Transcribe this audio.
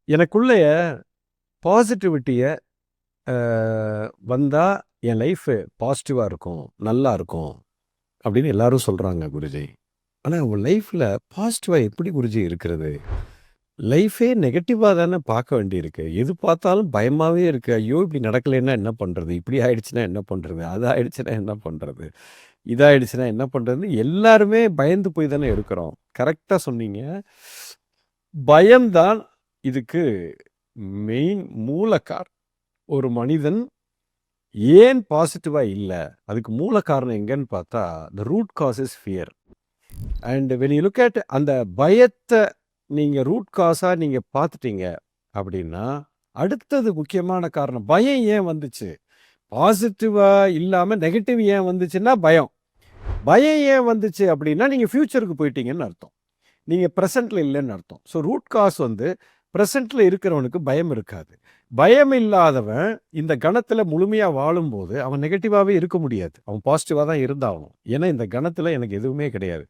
எனக்குள்ளேய பாசிட்டிவிட்டிய அ வந்தா என் லைஃபு பாசிட்டிவா இருக்கும், நல்லா இருக்கும் அப்படின்னு எல்லாரும் சொல்றாங்க குருஜி. ஆனா உங்க லைஃப்ல பாசிட்டிவா எப்படி குருஜி இருக்கிறது? லைஃபே நெகட்டிவா தானே பார்க்க வேண்டியிருக்கு. எது பார்த்தாலும் பயமாவே இருக்கு. ஐயோ! இப்படி நடக்கலைன்னா என்ன பண்றது? இப்படி ஆயிடுச்சுன்னா என்ன பண்றது? அது ஆயிடுச்சுன்னா என்ன பண்றது? இதாயிடுச்சுன்னா என்ன பண்றதுன்னு எல்லாருமே பயந்து போய் தானே இருக்கிறோம். கரெக்ட்டா சொன்னீங்க. பயம் தான் இதுக்கு மெயின் மூல ஒரு மனிதன் ஏன் பாசிட்டிவா இல்ல? அதுக்கு மூல காரணம் எங்கன்னு பார்த்தா, the root cause is fear. And when you look at அந்த பயத்த நீங்க ரூட் காஸா நீங்க பார்த்துட்டீங்க அப்படின்னா, அடுத்தது முக்கியமான காரணம் பயம் ஏன் வந்துச்சு? பாசிட்டிவா இல்லாம நெகட்டிவ் ஏன் வந்துச்சுன்னா பயம். பயம் ஏன் வந்துச்சு அப்படின்னா, நீங்க ஃபியூச்சருக்கு போயிட்டீங்கன்னு அர்த்தம். நீங்க பிரசன்ட்ல இல்லன்னு அர்த்தம். ஸோ ரூட் காஸ் வந்து பிரசன்ட்ல இருக்கிறவனுக்கு பயம் இருக்காது. பயம் இல்லாதவன் இந்த கணத்துல முழுமையா வாழும்போது, அவன் நெகட்டிவாவே இருக்க முடியாது. அவன் பாசிட்டிவா தான் இருந்தாகணும். ஏன்னா இந்த கணத்துல எனக்கு எதுவுமே கிடையாது.